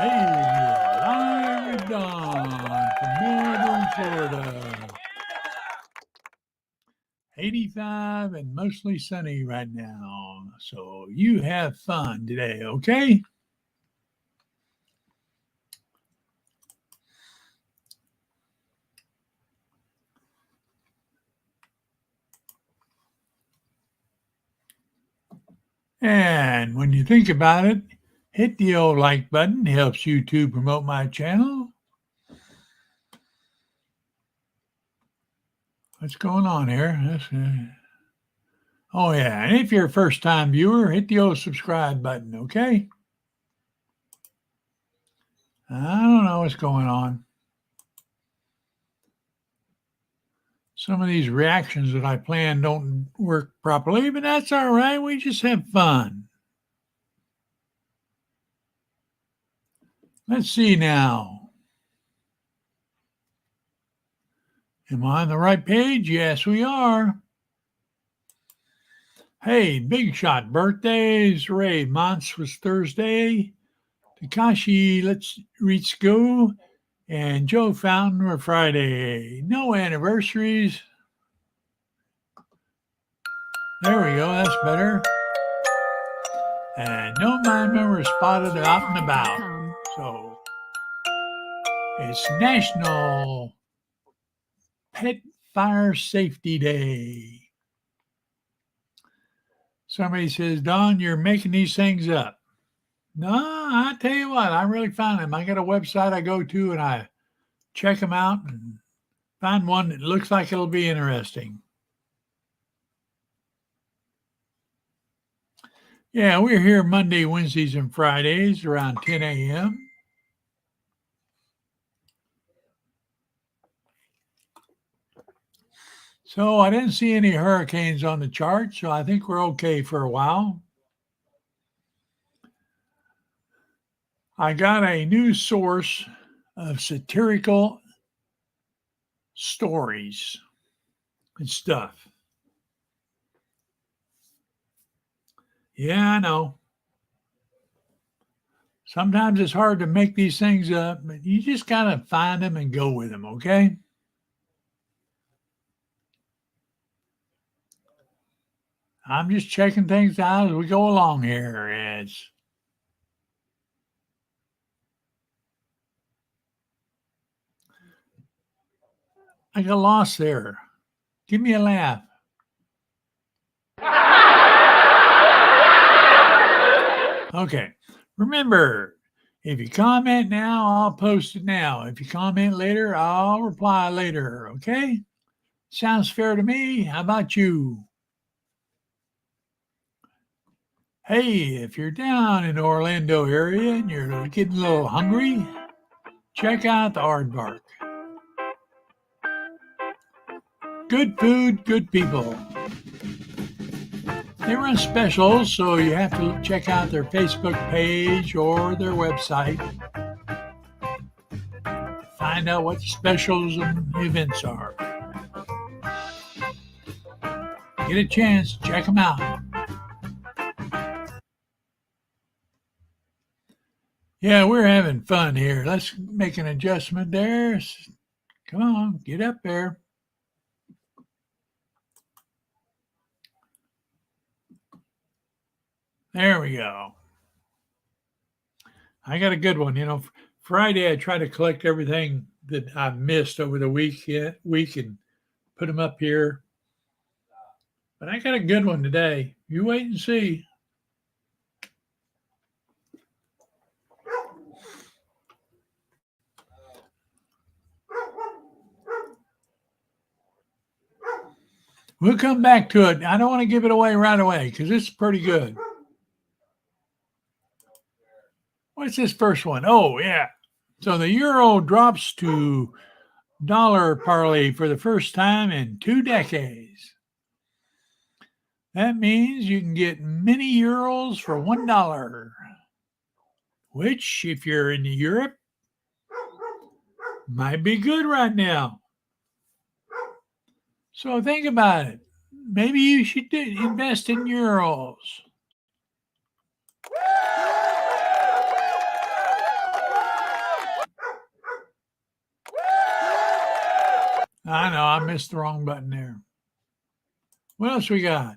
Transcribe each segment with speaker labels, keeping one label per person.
Speaker 1: Live with Don from Melbourne, Florida. 85 and mostly sunny right now. So you have fun today, okay? And when you think about it, hit the old like button. It helps YouTube promote my channel. What's going on here? Oh, yeah. And if you're a first-time viewer, hit the old subscribe button, okay? I don't know what's going on. Some of these reactions that I plan don't work properly, but that's all right. We just have fun. Let's see now. Am I on the right page? Yes, we are. Hey, Big Shot birthdays. Ray Monts was Thursday. Takashi Let's Reach Go. And Joe Fountain were Friday. No anniversaries. There we go. That's better. And no mind members spotted out and about. So it's National Pet Fire Safety Day. Somebody says, Don, you're making these things up. No, I tell you what, I really found them. I got a website I go to and I check them out and find one that looks like it'll be interesting. Yeah, we're here Monday, Wednesdays, and Fridays around 10 a.m. So I didn't see any hurricanes on the chart, so I think we're okay for a while. I got a new source of satirical stories and stuff. Yeah, I know. Sometimes it's hard to make these things up, but you just got to find them and go with them, okay? I'm just checking things out as we go along here. I got lost there. Give me a laugh. Okay. Remember, if you comment now, I'll post it now. If you comment later, I'll reply later. Okay? Sounds fair to me. How about you? Hey, if you're down in the Orlando area and you're getting a little hungry, check out the Aardvark. Good food, good people. They run specials, so you have to check out their Facebook page or their website to find out what the specials and events are. Get a chance, check them out. Yeah, we're having fun here. Let's make an adjustment there. Come on, get up there. There we go. I got a good one. You know, Friday I try to collect everything that I've missed over the week and put them up here. But I got a good one today. You wait and see. We'll come back to it. I don't want to give it away right away because it's pretty good. What's this first one? Oh, yeah. So the euro drops to dollar parley for the first time in 2 decades. That means you can get many euros for $1, which, if you're in Europe, might be good right now. So think about it. Maybe you should invest in euros. I know, I missed the wrong button there. What else we got?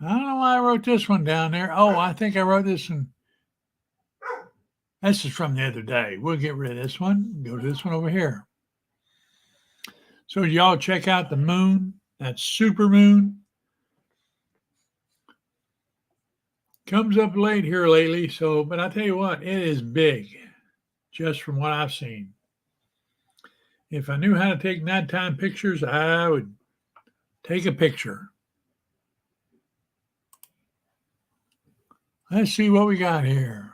Speaker 1: I don't know why I wrote this one down there. Oh, I think I wrote this one. This is from the other day. We'll get rid of this one. Go to this one over here. So y'all check out the moon. That's super moon. Comes up late here lately. So, but I tell you what, it is big, just from what I've seen. If I knew how to take nighttime pictures, I would take a picture. Let's see what we got here.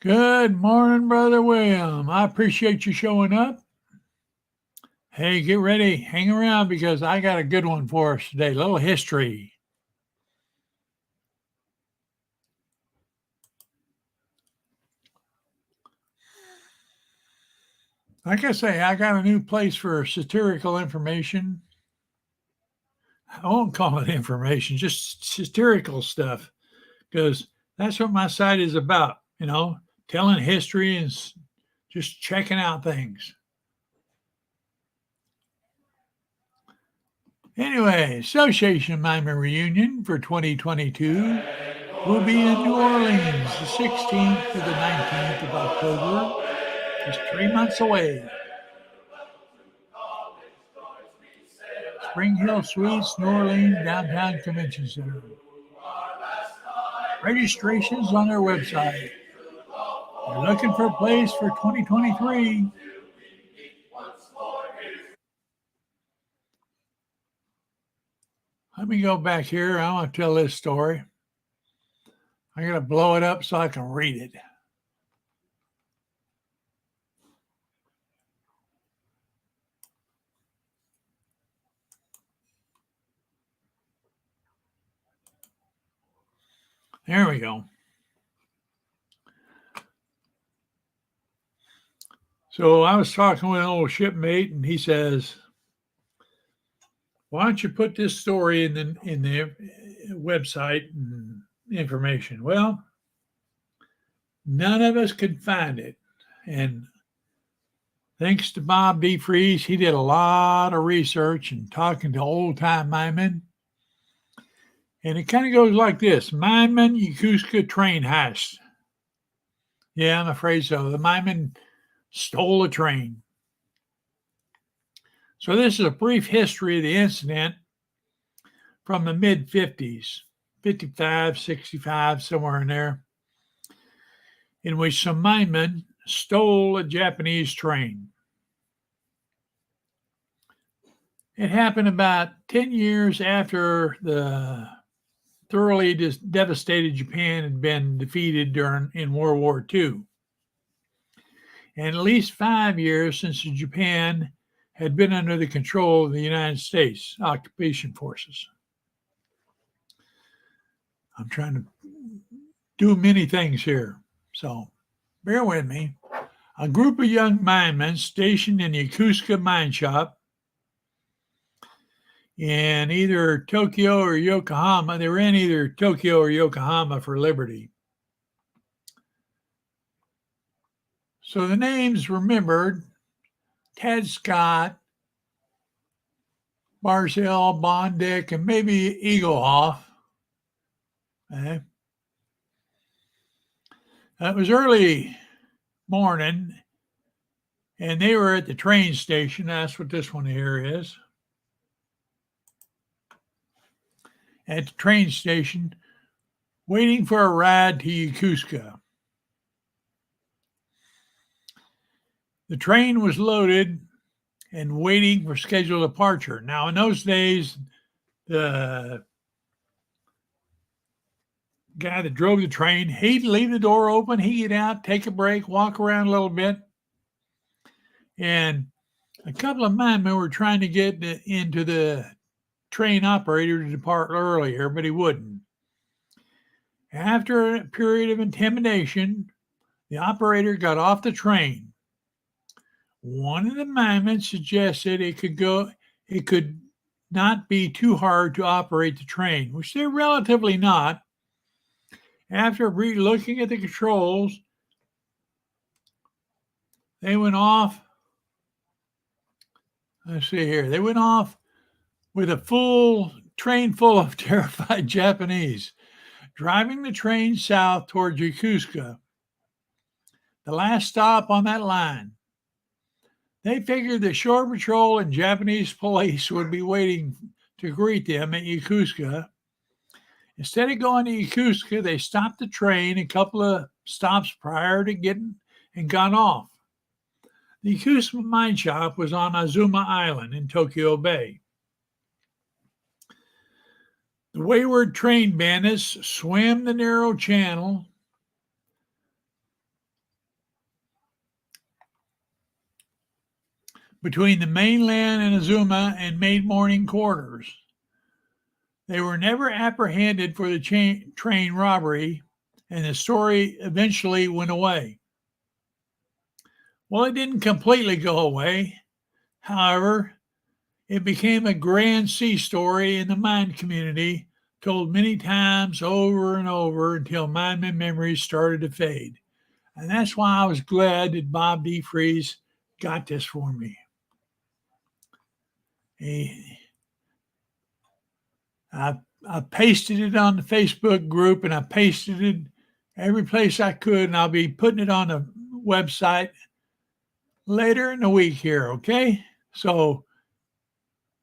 Speaker 1: Good morning, Brother William. I appreciate you showing up. Hey, get ready. Hang around because I got a good one for us today. A little history. Like I say, I got a new place for satirical information. I won't call it information, just satirical stuff, because that's what my site is about, telling history and just checking out things. Anyway, Association Miming Reunion for 2022 will be in New Orleans the 16th to the 19th of October, just 3 months away. Spring Hill Suites, New Orleans, Downtown Convention Center. Registration's on their website. They're looking for a place for 2023. Let me go back here. I want to tell this story. I'm going to blow it up so I can read it. There we go. So I was talking with an old shipmate, and he says, "Why don't you put this story in the website and information?" Well, none of us could find it, and thanks to Bob DeFries, he did a lot of research and talking to old-time mimemen. And it kind of goes like this: Mimeman Yokosuka train heist. Yeah, I'm afraid so. The mimeman stole a train. So this is a brief history of the incident from the mid-50s, 55, 65, somewhere in there, in which some mimemen stole a Japanese train. It happened about 10 years after the thoroughly devastated Japan had been defeated in World War II. And at least 5 years since Japan had been under the control of the United States occupation forces. I'm trying to do many things here, so bear with me. A group of young minemen stationed in the Yokosuka mine shop in either Tokyo or Yokohama. They were in either Tokyo or Yokohama for liberty. So the names remembered: Ted Scott, Barzell, Bondick, and maybe Eaglehoff. Okay. It was early morning, and they were at the train station. That's what this one here is. At the train station, waiting for a ride to Yokosuka. The train was loaded and waiting for scheduled departure. Now, in those days, the guy that drove the train, he'd leave the door open, he'd get out, take a break, walk around a little bit. And a couple of minemen were trying to get into the train operator to depart earlier, but he wouldn't. After a period of intimidation, the operator got off the train. One of the mimemen suggested he could it could not be too hard to operate the train, which they're relatively not. After looking at the controls, they went off. Let's see here. They went off with a full train full of terrified Japanese, driving the train south toward Yokosuka, the last stop on that line. They figured the shore patrol and Japanese police would be waiting to greet them at Yokosuka. Instead of going to Yokosuka, they stopped the train a couple of stops prior to getting and got off. The Yokosuka mine shop was on Azuma Island in Tokyo Bay. The wayward train bandits swam the narrow channel between the mainland and Azuma and made morning quarters. They were never apprehended for the train robbery, and the story eventually went away. Well, it didn't completely go away. However, it became a grand sea story in the mine community, told many times over and over until mineman memories started to fade. And that's why I was glad that Bob DeFries got this for me. I pasted it on the Facebook group, and I pasted it every place I could, and I'll be putting it on the website later in the week here, okay? So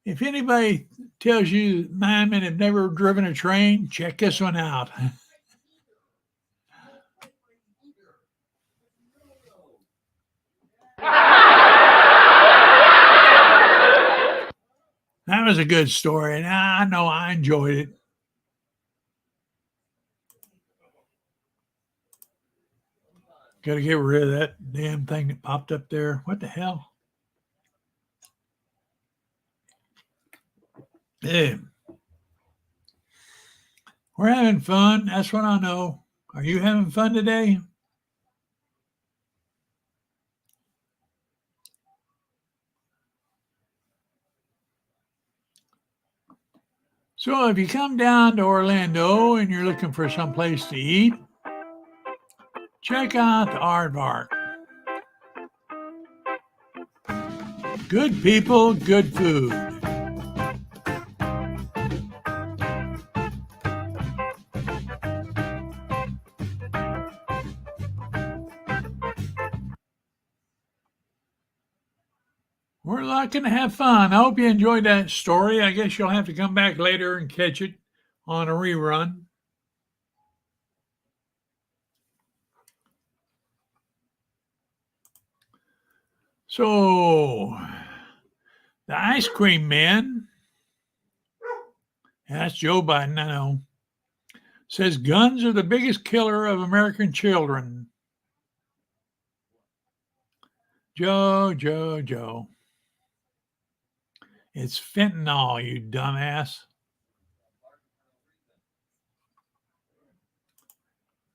Speaker 1: if anybody tells you minemen have never driven a train, check this one out. That was a good story, and I know I enjoyed it. Got to get rid of that damn thing that popped up there. What the hell? Yeah. We're having fun. That's what I know. Are you having fun today? So if you come down to Orlando and you're looking for some place to eat, check out the Aardvark. Good people, good food. We're looking to have fun. I hope you enjoyed that story. I guess you'll have to come back later and catch it on a rerun. So, the ice cream man, that's Joe Biden, I know, says guns are the biggest killer of American children. Joe. It's fentanyl, you dumbass.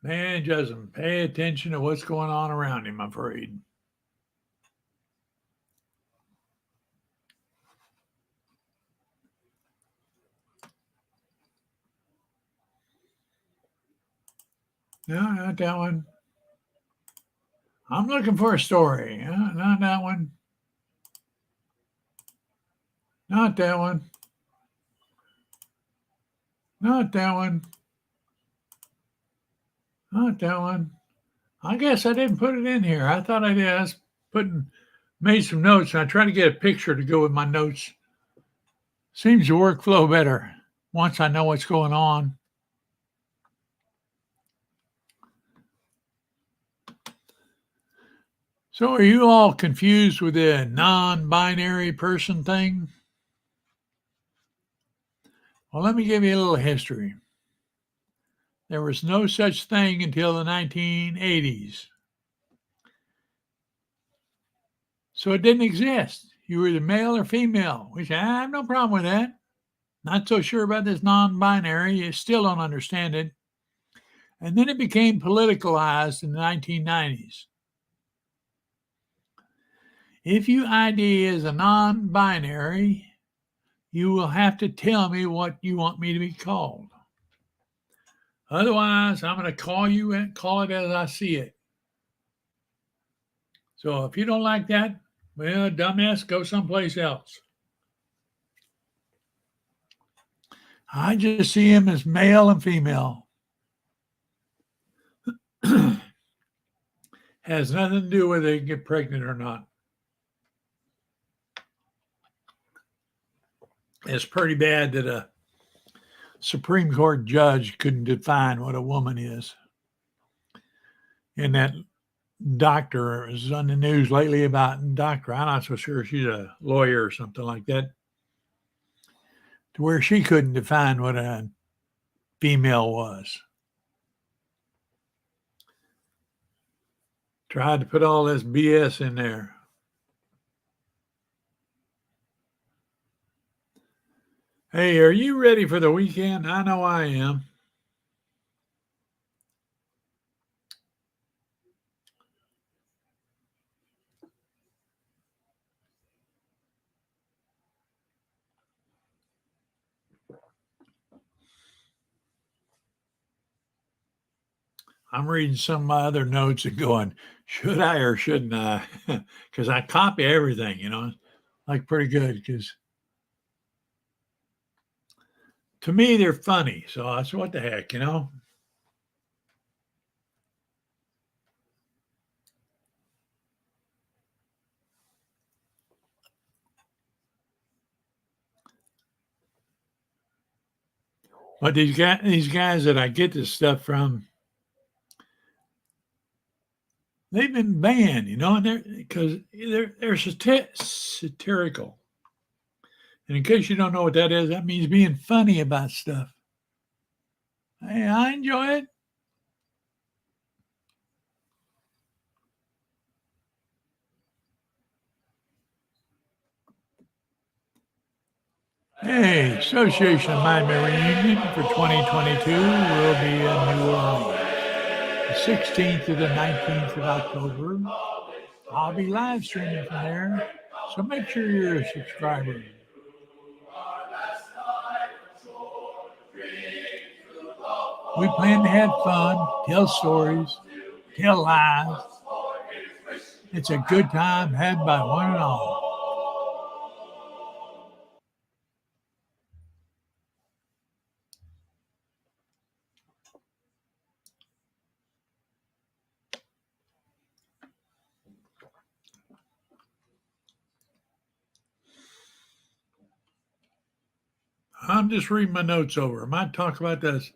Speaker 1: Man doesn't pay attention to what's going on around him, I'm afraid. No, not that one. I'm looking for a story. Not that one. Not that one. Not that one. Not that one. I guess I didn't put it in here. I thought I did. I was made some notes, and I tried to get a picture to go with my notes. Seems to workflow better once I know what's going on. So are you all confused with the non-binary person thing? Well, let me give you a little history. There was no such thing until the 1980s. So it didn't exist. You were either male or female, which I have no problem with that. Not so sure about this non-binary. You still don't understand it. And then it became politicalized in the 1990s. If you ID as a non-binary, you will have to tell me what you want me to be called. Otherwise, I'm going to call you and call it as I see it. So if you don't like that, well, dumbass, go someplace else. I just see him as male and female. Has nothing to do with whether they get pregnant or not. It's pretty bad that a Supreme Court judge couldn't define what a woman is. And that doctor is on the news lately about doctor. I'm not so sure she's a lawyer or something like that, to where she couldn't define what a female was. Tried to put all this BS in there. Hey, are you ready for the weekend? I know I am. I'm reading some of my other notes and going, should I or shouldn't I? Because I copy everything, like pretty good. Because to me, they're funny. So that's what the heck, But these guys that I get this stuff from, they've been banned, because they're satirical. And in case you don't know what that is, that means being funny about stuff. Hey, I enjoy it. Hey, Association of Miami Reunion for 2022 will be in New Orleans, the 16th to the 19th of October. I'll be live streaming from there, so make sure you're a subscriber. We plan to have fun, tell stories, tell lies. It's a good time had by one and all. I'm just reading my notes over. I might talk about this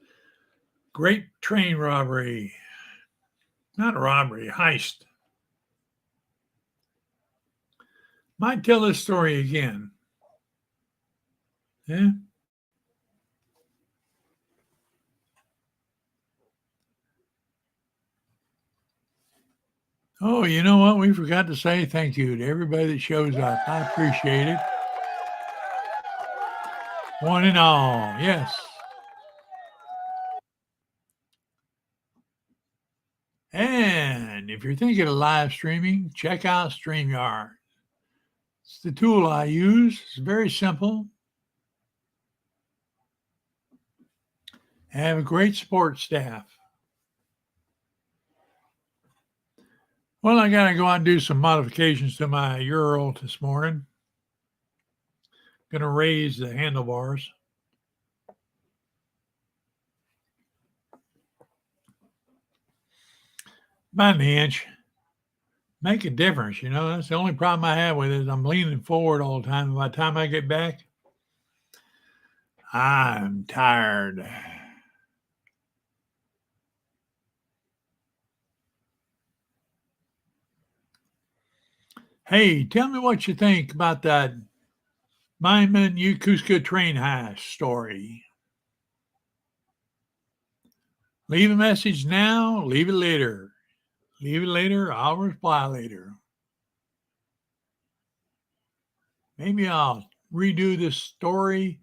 Speaker 1: great train robbery. Not a robbery, heist. Might tell this story again. Yeah. Oh, you know what? We forgot to say thank you to everybody that shows up. I appreciate it. One and all, yes. And if you're thinking of live streaming, check out Streamyard. It's the tool I use. It's very simple. I have a great support staff. Well, I got to go out and do some modifications to my URL this morning. Going to raise the handlebars. About an inch. Make a difference, That's the only problem I have with it is I'm leaning forward all the time. By the time I get back, I'm tired. Hey, tell me what you think about that Miami Yokosuka train heist story. Leave a message now, leave it later. Leave it later, I'll reply later. Maybe I'll redo this story.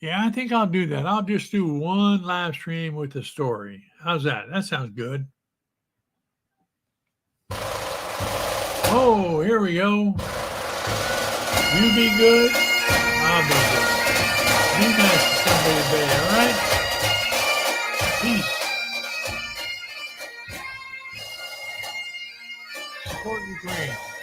Speaker 1: Yeah, I think I'll do that. I'll just do one live stream with the story. How's that? That sounds good. Oh, here we go. You be good. I'll be good. Be nice to somebody today, all right? Peace. Support Ukraine.